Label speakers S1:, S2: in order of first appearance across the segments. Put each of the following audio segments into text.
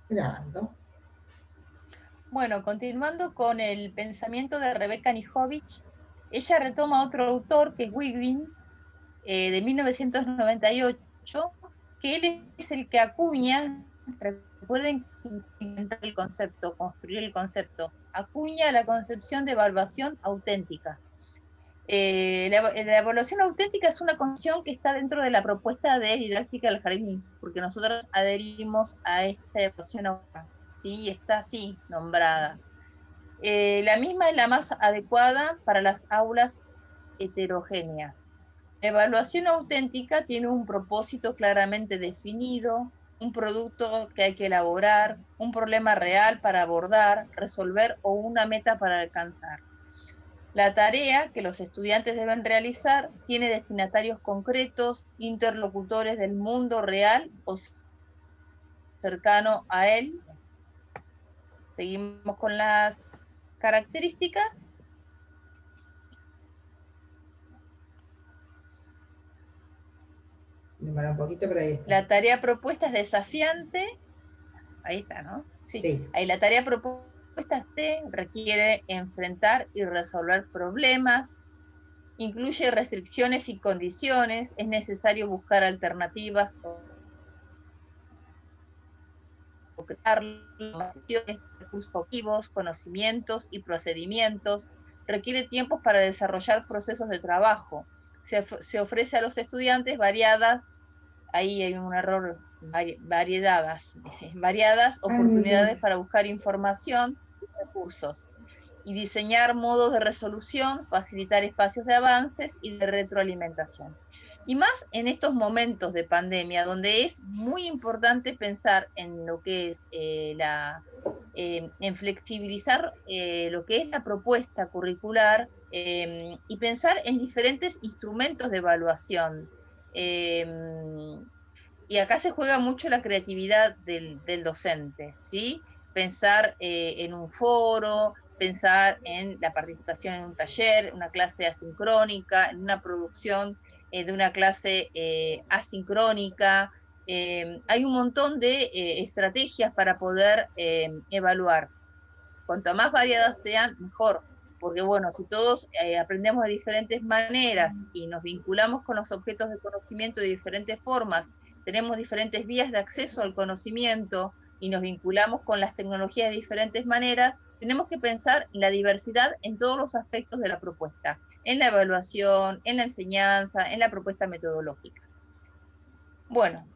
S1: Grabando.
S2: Bueno, continuando con el pensamiento de Rebecca Nijovic, ella retoma otro autor que es Wiggins, de 1998, que él es el que acuña, recuerden que se inventó el concepto, construir el concepto, acuña la concepción de evaluación auténtica. La evaluación auténtica es una concepción que está dentro de la propuesta de didáctica del jardín, porque nosotros adherimos a esta evaluación auténtica, sí, está así nombrada. La misma es la más adecuada para las aulas heterogéneas. La evaluación auténtica tiene un propósito claramente definido, un producto que hay que elaborar, un problema real para abordar, resolver o una meta para alcanzar. La tarea que los estudiantes deben realizar tiene destinatarios concretos, interlocutores del mundo real o cercano a él. Seguimos con las características.
S1: Demora un poquito, pero ahí está.
S2: La tarea propuesta es desafiante. Ahí está, ¿no? Sí.
S1: Sí.
S2: Ahí la tarea propuesta requiere enfrentar y resolver problemas, incluye restricciones y condiciones, es necesario buscar alternativas o crear recursos cognitivos, conocimientos y procedimientos, requiere tiempos para desarrollar procesos de trabajo. Se ofrece a los estudiantes variadas, ahí hay un error, variadas
S1: Ay, mi Dios.
S2: oportunidades para buscar información y recursos, y diseñar modos de resolución, facilitar espacios de avances y de retroalimentación. Y más en estos momentos de pandemia, donde es muy importante pensar en lo que es en flexibilizar lo que es la propuesta curricular y pensar en diferentes instrumentos de evaluación. Eh, y acá se juega mucho la creatividad del docente, ¿sí? Pensar en un foro, pensar en la participación en un taller, una clase asincrónica, en una producción de una clase asincrónica. Hay un montón de estrategias para poder evaluar. Cuanto más variadas sean, mejor. Porque bueno, si todos aprendemos de diferentes maneras y nos vinculamos con los objetos de conocimiento de diferentes formas, tenemos diferentes vías de acceso al conocimiento y nos vinculamos con las tecnologías de diferentes maneras, tenemos que pensar en la diversidad en todos los aspectos de la propuesta, en la evaluación, en la enseñanza, en la propuesta metodológica. Bueno,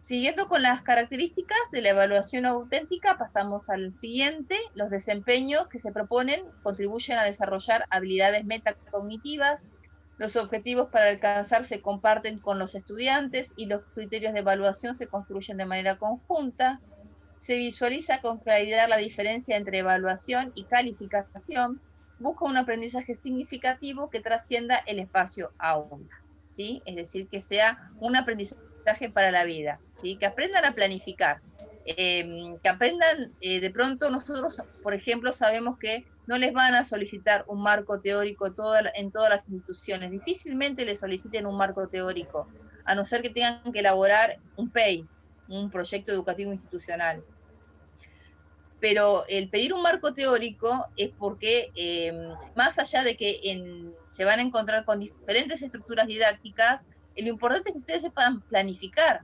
S2: siguiendo con las características de la evaluación auténtica, pasamos al siguiente. Los desempeños que se proponen contribuyen a desarrollar habilidades metacognitivas. Los objetivos para alcanzar se comparten con los estudiantes y los criterios de evaluación se construyen de manera conjunta. Se visualiza con claridad la diferencia entre evaluación y calificación. Busca un aprendizaje significativo que trascienda el espacio aula, ¿sí? Es decir, que sea un aprendizaje para la vida, ¿sí? Que aprendan a planificar, que aprendan, de pronto nosotros, por ejemplo, sabemos que no les van a solicitar un marco teórico en todas las instituciones, difícilmente les soliciten un marco teórico, a no ser que tengan que elaborar un PEI, un proyecto educativo institucional. Pero el pedir un marco teórico es porque, más allá de que se van a encontrar con diferentes estructuras didácticas, lo importante es que ustedes sepan planificar,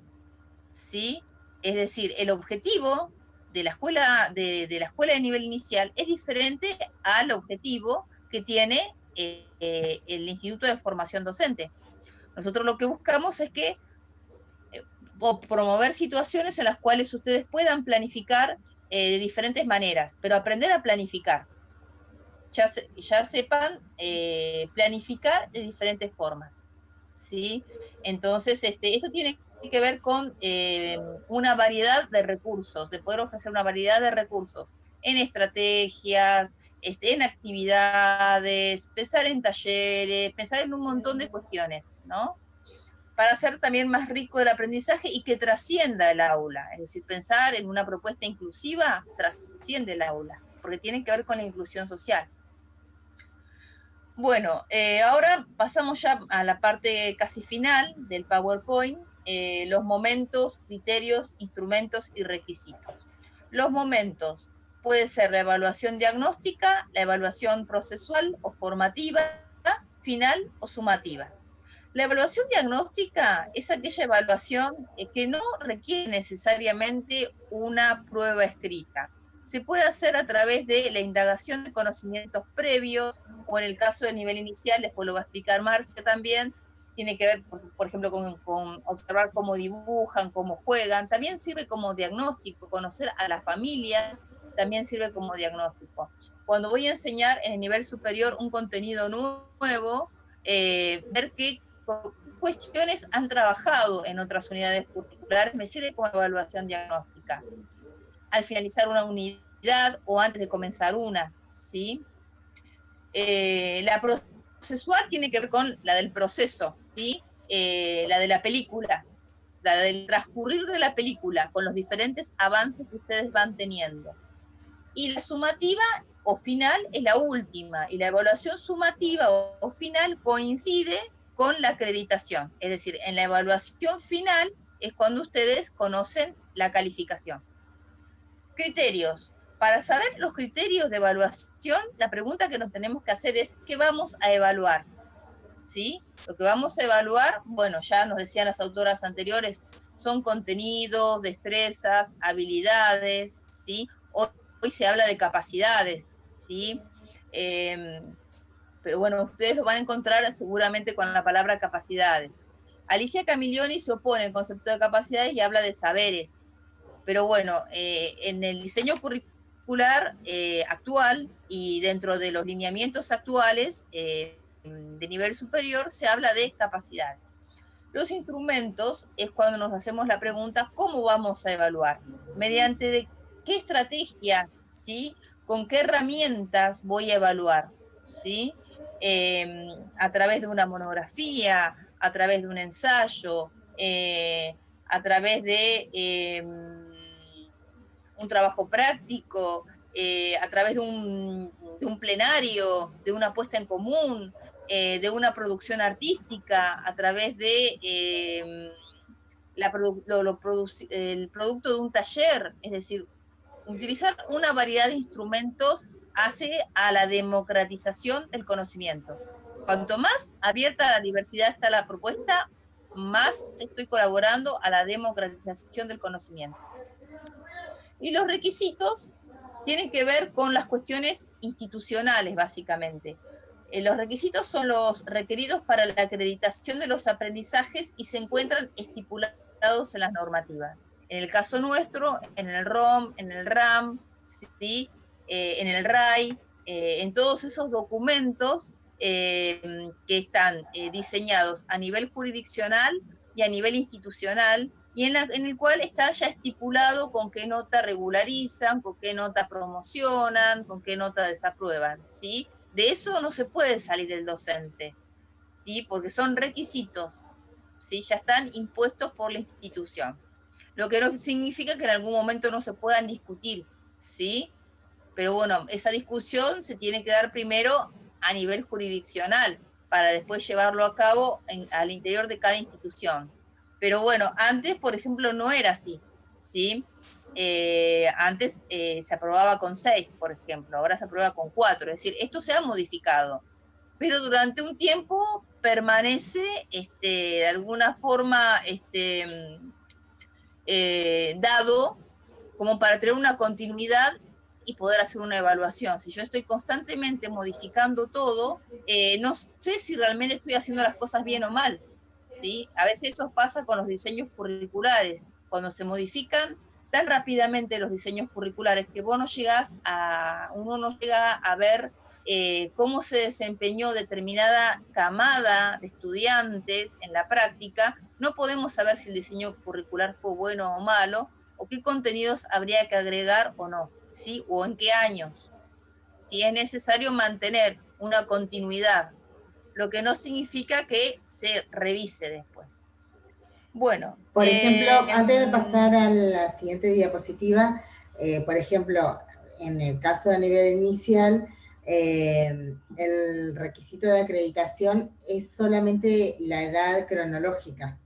S2: ¿sí? Es decir, el objetivo de la escuela de nivel inicial es diferente al objetivo que tiene el Instituto de Formación Docente. Nosotros lo que buscamos es que o promover situaciones en las cuales ustedes puedan planificar de diferentes maneras, pero aprender a planificar. Ya sepan planificar de diferentes formas, ¿sí? Entonces, esto tiene que ver con una variedad de recursos, de poder ofrecer una variedad de recursos en estrategias, en actividades, pensar en talleres, pensar en un montón de cuestiones, ¿no? Para hacer también más rico el aprendizaje y que trascienda el aula. Es decir, pensar en una propuesta inclusiva trasciende el aula, porque tiene que ver con la inclusión social. Bueno, ahora pasamos ya a la parte casi final del PowerPoint. los momentos, criterios, instrumentos y requisitos. Los momentos puede ser la evaluación diagnóstica, la evaluación procesual o formativa, final o sumativa. La evaluación diagnóstica es aquella evaluación que no requiere necesariamente una prueba escrita. Se puede hacer a través de la indagación de conocimientos previos, o en el caso del nivel inicial, después lo va a explicar Marcia también, tiene que ver, por ejemplo, con observar cómo dibujan, cómo juegan. También sirve como diagnóstico, conocer a las familias, también sirve como diagnóstico. Cuando voy a enseñar en el nivel superior un contenido nuevo, ver qué cuestiones han trabajado en otras unidades curriculares me sirve como evaluación diagnóstica. Al finalizar una unidad o antes de comenzar una, ¿sí? La procesual tiene que ver con la del proceso, ¿sí? La de la película, la del transcurrir de la película, con los diferentes avances que ustedes van teniendo. Y la sumativa o final es la última, y la evaluación sumativa o final coincide con la acreditación. Es decir, en la evaluación final es cuando ustedes conocen la calificación. Criterios. Para saber los criterios de evaluación, la pregunta que nos tenemos que hacer es, ¿qué vamos a evaluar? ¿Sí? Lo que vamos a evaluar, bueno, ya nos decían las autoras anteriores, son contenidos, destrezas, habilidades, ¿sí? Hoy se habla de capacidades, ¿sí? Pero bueno, ustedes lo van a encontrar seguramente con la palabra capacidades. Alicia Camillioni se opone al concepto de capacidades y habla de saberes. Pero bueno, en el diseño curricular actual y dentro de los lineamientos actuales de nivel superior se habla de capacidades. Los instrumentos es cuando nos hacemos la pregunta, ¿cómo vamos a evaluar? ¿Mediante de qué estrategias? ¿Sí? ¿Con qué herramientas voy a evaluar? ¿Sí? A través de una monografía, a través de un ensayo, a través de un trabajo práctico, a través de un plenario, de una puesta en común, de una producción artística, a través de el producto de un taller, es decir, utilizar una variedad de instrumentos hace a la democratización del conocimiento. Cuanto más abierta a la diversidad está la propuesta, más estoy colaborando a la democratización del conocimiento. Y los requisitos tienen que ver con las cuestiones institucionales, básicamente. Los requisitos son los requeridos para la acreditación de los aprendizajes y se encuentran estipulados en las normativas. En el caso nuestro, en el ROM, en el RAM, ¿sí? En el RAI, en todos esos documentos que están diseñados a nivel jurisdiccional y a nivel institucional, y en el cual está ya estipulado con qué nota regularizan, con qué nota promocionan, con qué nota desaprueban, ¿sí? De eso no se puede salir el docente, ¿sí? Porque son requisitos, ¿sí? Ya están impuestos por la institución. Lo que no significa que en algún momento no se puedan discutir, ¿sí? Pero bueno, esa discusión se tiene que dar primero a nivel jurisdiccional, para después llevarlo a cabo al interior de cada institución. Pero bueno, antes, por ejemplo, no era así, ¿sí? Antes se aprobaba con 6, por ejemplo, ahora se aprueba con 4, es decir, esto se ha modificado, pero durante un tiempo permanece de alguna forma dado como para tener una continuidad y poder hacer una evaluación. Si yo estoy constantemente modificando todo, no sé si realmente estoy haciendo las cosas bien o mal, ¿sí? A veces eso pasa con los diseños curriculares, cuando se modifican tan rápidamente los diseños curriculares que uno no llega a ver cómo se desempeñó determinada camada de estudiantes en la práctica, no podemos saber si el diseño curricular fue bueno o malo, o qué contenidos habría que agregar o no, ¿sí? O en qué años. Si es necesario mantener una continuidad, lo que no significa que se revise después. Bueno.
S1: Por ejemplo, antes de pasar a la siguiente diapositiva, por ejemplo, en el caso de nivel inicial, el requisito de acreditación es solamente la edad cronológica.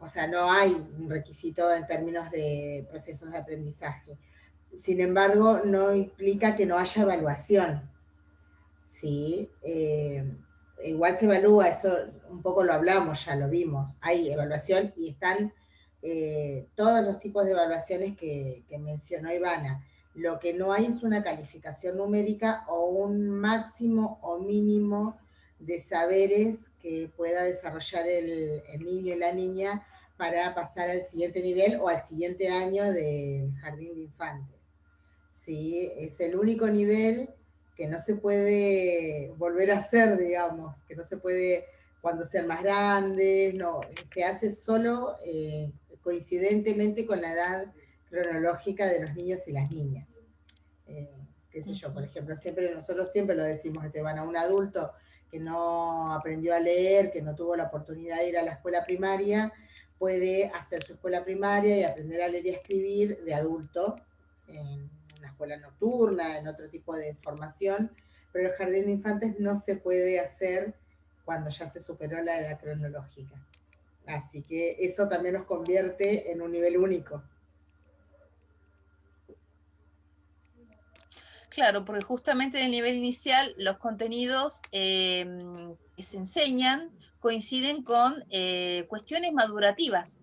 S1: o sea, no hay un requisito en términos de procesos de aprendizaje. Sin embargo, no implica que no haya evaluación, ¿sí? Igual se evalúa, eso un poco lo hablamos, ya lo vimos, hay evaluación y están todos los tipos de evaluaciones que mencionó Ivana. Lo que no hay es una calificación numérica o un máximo o mínimo de saberes que pueda desarrollar el niño y la niña para pasar al siguiente nivel o al siguiente año del jardín de infantes. ¿Sí? Es el único nivel que no se puede volver a hacer, digamos, que no se puede cuando sean más grandes, no, se hace solo coincidentemente con la edad cronológica de los niños y las niñas. Qué sé yo, por ejemplo, nosotros siempre lo decimos, van a un adulto que no aprendió a leer, que no tuvo la oportunidad de ir a la escuela primaria, puede hacer su escuela primaria y aprender a leer y a escribir de adulto, en una escuela nocturna, en otro tipo de formación, pero el jardín de infantes no se puede hacer cuando ya se superó la edad cronológica. Así que eso también nos convierte en un nivel único.
S2: Claro, porque justamente en el nivel inicial los contenidos que se enseñan coinciden con cuestiones madurativas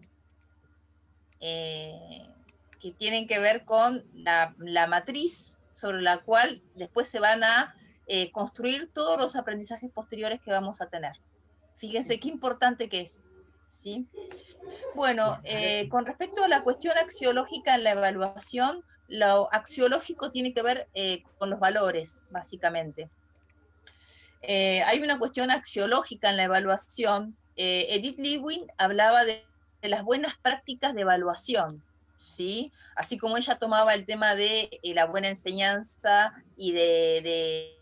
S2: que tienen que ver con la matriz sobre la cual después se van a construir todos los aprendizajes posteriores que vamos a tener. Fíjense qué importante que es, ¿sí? Bueno, con respecto a la cuestión axiológica en la evaluación, lo axiológico tiene que ver con los valores, básicamente. Hay una cuestión axiológica en la evaluación. Edith Lewin hablaba de las buenas prácticas de evaluación, ¿sí? Así como ella tomaba el tema de la buena enseñanza y de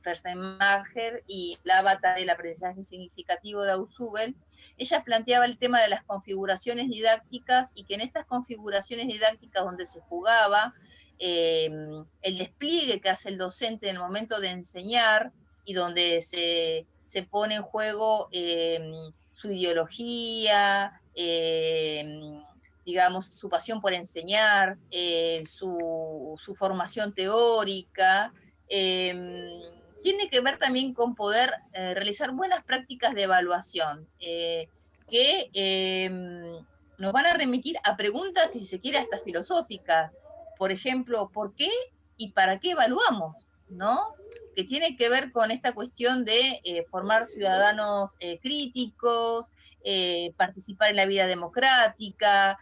S2: Fersenmacher y hablaba del aprendizaje significativo de Ausubel, ella planteaba el tema de las configuraciones didácticas y que en estas configuraciones didácticas donde se jugaba, el despliegue que hace el docente en el momento de enseñar y donde se pone en juego su ideología, digamos, su pasión por enseñar, su formación teórica, tiene que ver también con poder realizar buenas prácticas de evaluación que nos van a remitir a preguntas que si se quiere hasta filosóficas. Por ejemplo, ¿por qué y para qué evaluamos? ¿No? Que tiene que ver con esta cuestión de formar ciudadanos críticos, participar en la vida democrática,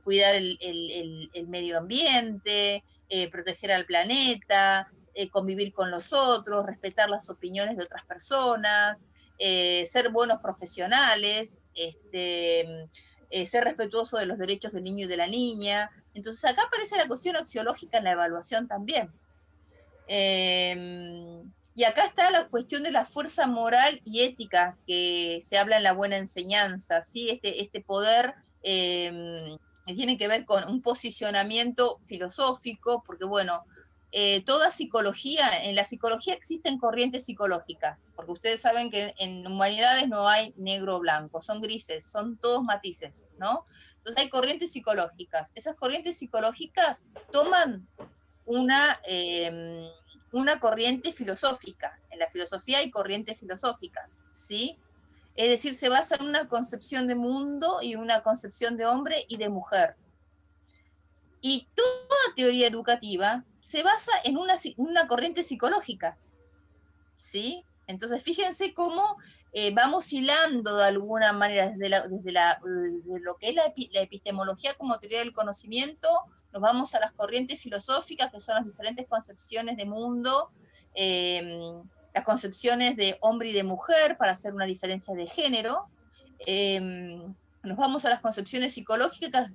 S2: cuidar el medio ambiente, proteger al planeta, convivir con los otros, respetar las opiniones de otras personas, ser buenos profesionales, ser respetuoso de los derechos del niño y de la niña. Entonces acá aparece la cuestión axiológica en la evaluación también. Y acá está la cuestión de la fuerza moral y ética que se habla en la buena enseñanza, ¿sí? Este poder que tiene que ver con un posicionamiento filosófico, porque bueno, toda psicología, en la psicología existen corrientes psicológicas, porque ustedes saben que en humanidades no hay negro o blanco, son grises, son todos matices, ¿no? Entonces hay corrientes psicológicas. Esas corrientes psicológicas toman una corriente filosófica. En la filosofía hay corrientes filosóficas, ¿sí? Es decir, se basa en una concepción de mundo y una concepción de hombre y de mujer. Y toda teoría educativa se basa en una corriente psicológica, ¿sí? Entonces, fíjense cómo vamos hilando de alguna manera desde lo que es la epistemología como teoría del conocimiento, nos vamos a las corrientes filosóficas, que son las diferentes concepciones de mundo, las concepciones de hombre y de mujer para hacer una diferencia de género, nos vamos a las concepciones psicológicas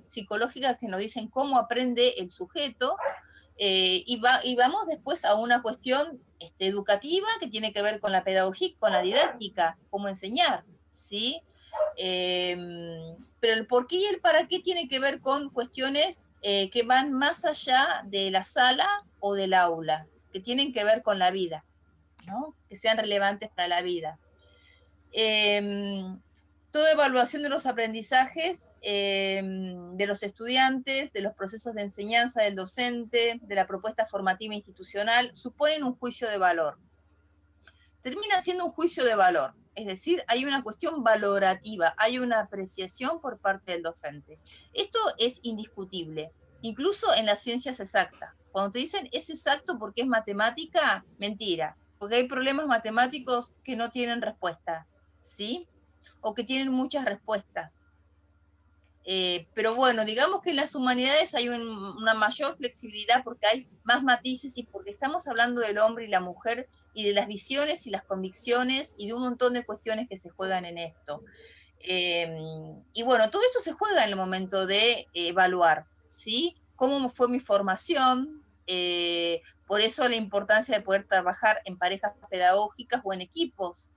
S2: que nos dicen cómo aprende el sujeto, y vamos después a una cuestión educativa que tiene que ver con la pedagogía, con la didáctica, cómo enseñar, ¿sí? Pero el por qué y el para qué tiene que ver con cuestiones que van más allá de la sala o del aula, que tienen que ver con la vida, ¿no? Que sean relevantes para la vida. Toda evaluación de los aprendizajes de los estudiantes, de los procesos de enseñanza del docente, de la propuesta formativa institucional, suponen un juicio de valor. Termina siendo un juicio de valor, es decir, hay una cuestión valorativa, hay una apreciación por parte del docente. Esto es indiscutible, incluso en las ciencias exactas. Cuando te dicen es exacto porque es matemática, mentira, porque hay problemas matemáticos que no tienen respuesta, ¿sí? O que tienen muchas respuestas. Pero bueno, digamos que en las humanidades hay una mayor flexibilidad porque hay más matices y porque estamos hablando del hombre y la mujer y de las visiones y las convicciones y de un montón de cuestiones que se juegan en esto. Y bueno, todo esto se juega en el momento de evaluar, ¿sí? ¿Cómo fue mi formación? Por eso la importancia de poder trabajar en parejas pedagógicas o en equipos.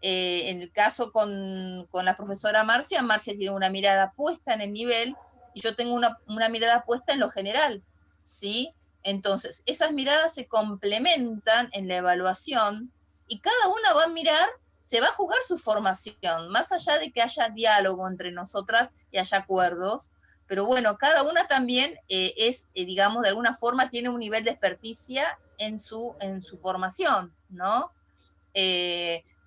S2: En el caso con la profesora Marcia, Marcia tiene una mirada puesta en el nivel y yo tengo una mirada puesta en lo general, ¿sí? Entonces, esas miradas se complementan en la evaluación y cada una va a mirar, se va a jugar su formación, más allá de que haya diálogo entre nosotras y haya acuerdos, pero bueno, cada una también digamos, de alguna forma tiene un nivel de experticia en su formación, ¿no?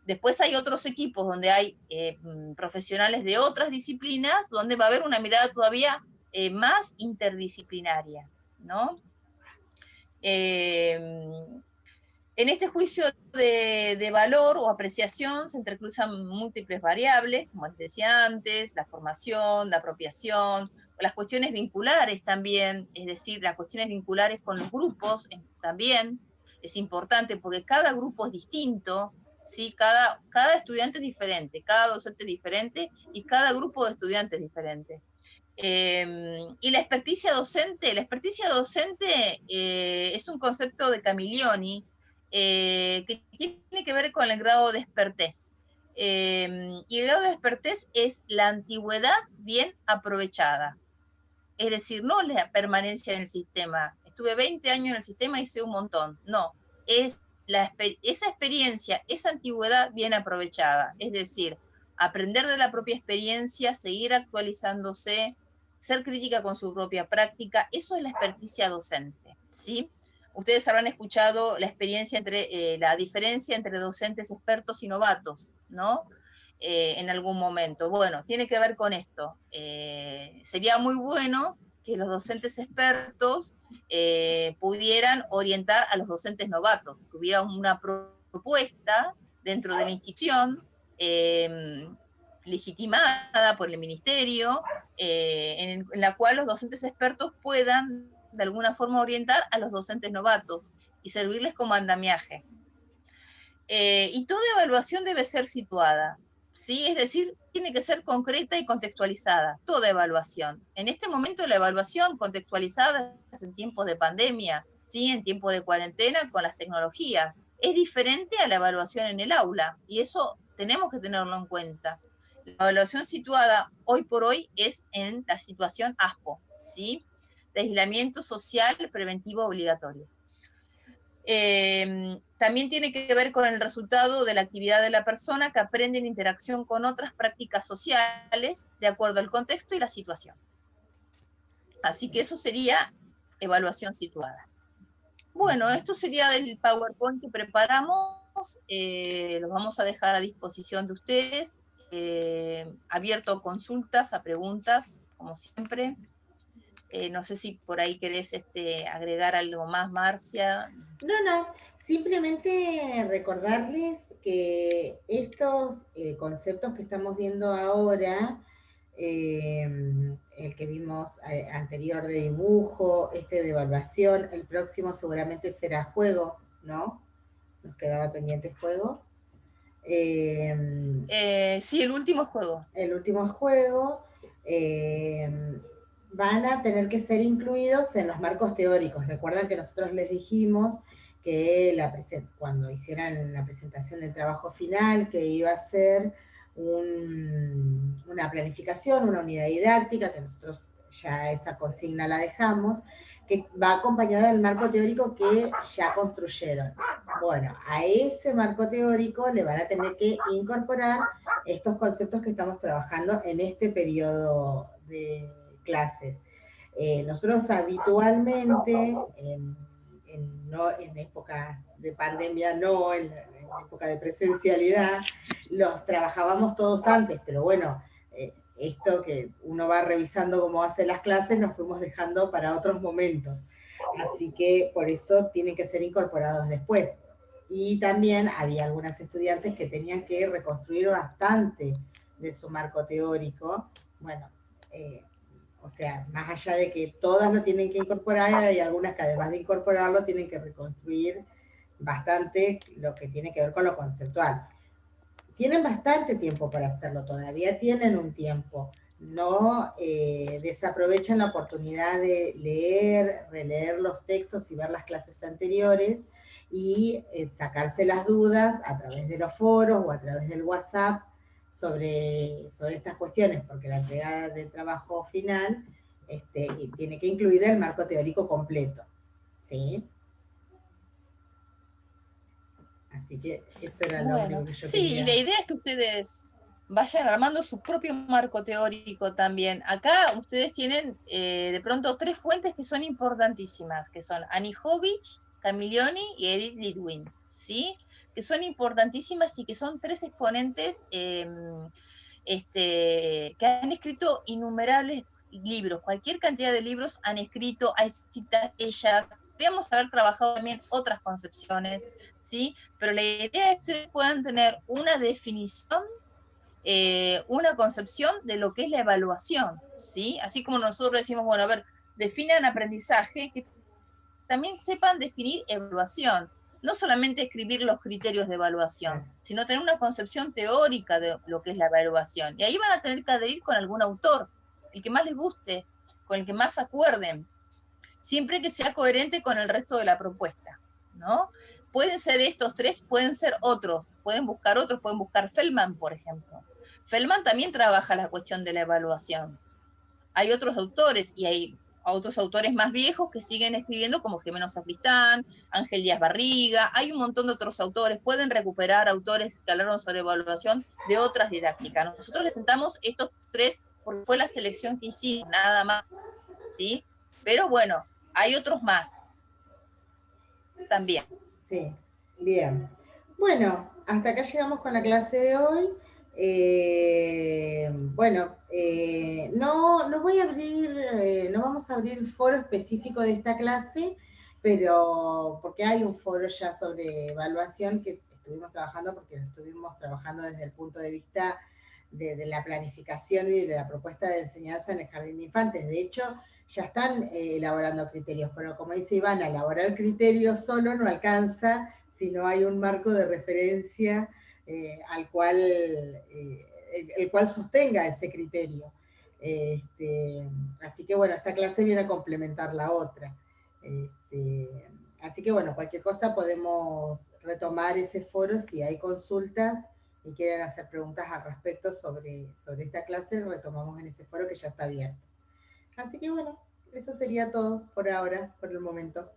S2: Después hay otros equipos donde hay profesionales de otras disciplinas, donde va a haber una mirada todavía más interdisciplinaria, ¿no? En este juicio de valor o apreciación se entrecruzan múltiples variables, como les decía antes, la formación, la apropiación, las cuestiones vinculares también, es decir, las cuestiones vinculares con los grupos también es importante porque cada grupo es distinto, ¿sí? Cada estudiante es diferente, cada docente es diferente y cada grupo de estudiantes es diferente. Y la experticia docente es un concepto de Camillioni que tiene que ver con el grado de expertez. Y el grado de expertez es la antigüedad bien aprovechada. Es decir, no la permanencia en el sistema. Estuve 20 años en el sistema y sé un montón. No, es esa experiencia, esa antigüedad bien aprovechada. Es decir, aprender de la propia experiencia, seguir actualizándose, ser crítica con su propia práctica, eso es la experticia docente, ¿sí? Ustedes habrán escuchado la experiencia la diferencia entre docentes expertos y novatos, ¿no? En algún momento. Bueno, tiene que ver con esto. Sería muy bueno que los docentes expertos pudieran orientar a los docentes novatos, que hubiera una propuesta dentro de la institución legitimada por el ministerio, en la cual los docentes expertos puedan de alguna forma orientar a los docentes novatos y servirles como andamiaje. Y toda evaluación debe ser situada, ¿sí? Es decir, tiene que ser concreta y contextualizada, toda evaluación. En este momento la evaluación contextualizada es en tiempos de pandemia, ¿sí? En tiempos de cuarentena con las tecnologías. Es diferente a la evaluación en el aula y eso tenemos que tenerlo en cuenta. La evaluación situada hoy por hoy es en la situación ASPO, ¿sí? De aislamiento social preventivo obligatorio. También tiene que ver con el resultado de la actividad de la persona que aprende en interacción con otras prácticas sociales de acuerdo al contexto y la situación. Así que eso sería evaluación situada. Bueno, esto sería del PowerPoint que preparamos. Lo vamos a dejar a disposición de ustedes. Abierto a consultas, a preguntas, como siempre. No sé si por ahí querés agregar algo más, Marcia.
S1: No, simplemente recordarles que estos conceptos que estamos viendo ahora, el que vimos anterior de dibujo, de evaluación, el próximo seguramente será juego, ¿no? Nos quedaba pendiente juego.
S2: Sí, el último juego.
S1: El último juego. Van a tener que ser incluidos en los marcos teóricos. Recuerdan que nosotros les dijimos que cuando hicieran la presentación del trabajo final, que iba a ser una planificación, una unidad didáctica, que nosotros ya esa consigna la dejamos, que va acompañada del marco teórico que ya construyeron. Bueno, a ese marco teórico le van a tener que incorporar estos conceptos que estamos trabajando en este periodo de clases. Nosotros habitualmente, no en época de pandemia, no en época de presencialidad, los trabajábamos todos antes, pero bueno, esto que uno va revisando cómo hace las clases, nos fuimos dejando para otros momentos. Así que por eso tienen que ser incorporados después. Y también había algunas estudiantes que tenían que reconstruir bastante de su marco teórico. Bueno, o sea, más allá de que todas lo tienen que incorporar, hay algunas que además de incorporarlo tienen que reconstruir bastante lo que tiene que ver con lo conceptual. Tienen bastante tiempo para hacerlo, todavía tienen un tiempo. No desaprovechan la oportunidad de leer, releer los textos y ver las clases anteriores y sacarse las dudas a través de los foros o a través del WhatsApp sobre estas cuestiones, porque la entrega del trabajo final tiene que incluir el marco teórico completo. ¿Sí? Así que eso era lo único
S2: Bueno,
S1: que yo
S2: sí, y la
S1: quería.
S2: idea es que ustedes vayan armando su propio marco teórico también. Acá ustedes tienen de pronto tres fuentes que son importantísimas, que son Annie Hovich, Camiglioni y Edith Lidwin, ¿sí? Que son importantísimas y que son tres exponentes que han escrito innumerables libros, cualquier cantidad de libros han escrito, hay citas de ellas, podríamos haber trabajado también otras concepciones, ¿sí? Pero la idea es que ustedes puedan tener una definición, una concepción de lo que es la evaluación, ¿sí? Así como nosotros decimos, bueno, a ver, definan aprendizaje, que también sepan definir evaluación. No solamente escribir los criterios de evaluación, sino tener una concepción teórica de lo que es la evaluación. Y ahí van a tener que adherir con algún autor, el que más les guste, con el que más acuerden, siempre que sea coherente con el resto de la propuesta, ¿no? Pueden ser estos tres, pueden ser otros, pueden buscar Feldman, por ejemplo. Feldman también trabaja la cuestión de la evaluación. Hay otros autores y hay otros autores más viejos que siguen escribiendo como Jimeno Sacristán, Ángel Díaz Barriga, hay un montón de otros autores, pueden recuperar autores que hablaron sobre evaluación de otras didácticas. Nosotros les sentamos estos tres porque fue la selección que hicimos, nada más, ¿sí? Pero bueno, hay otros más también.
S1: Sí, bien. Bueno, hasta acá llegamos con la clase de hoy. Bueno, no voy a abrir, no vamos a abrir el foro específico de esta clase, pero porque hay un foro ya sobre evaluación que estuvimos trabajando, porque lo estuvimos trabajando desde el punto de vista de la planificación y de la propuesta de enseñanza en el jardín de infantes. De hecho, ya están elaborando criterios, pero como dice Ivana, elaborar criterios solo no alcanza si no hay un marco de referencia al cual, el cual sostenga ese criterio. Así que bueno, esta clase viene a complementar la otra. Así que bueno, cualquier cosa podemos retomar ese foro si hay consultas y quieren hacer preguntas al respecto sobre esta clase, retomamos en ese foro que ya está abierto. Así que bueno, eso sería todo por ahora, por el momento.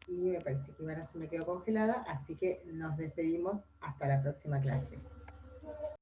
S1: Y me parece que Ivana se me quedó congelada, así que nos despedimos hasta la próxima clase.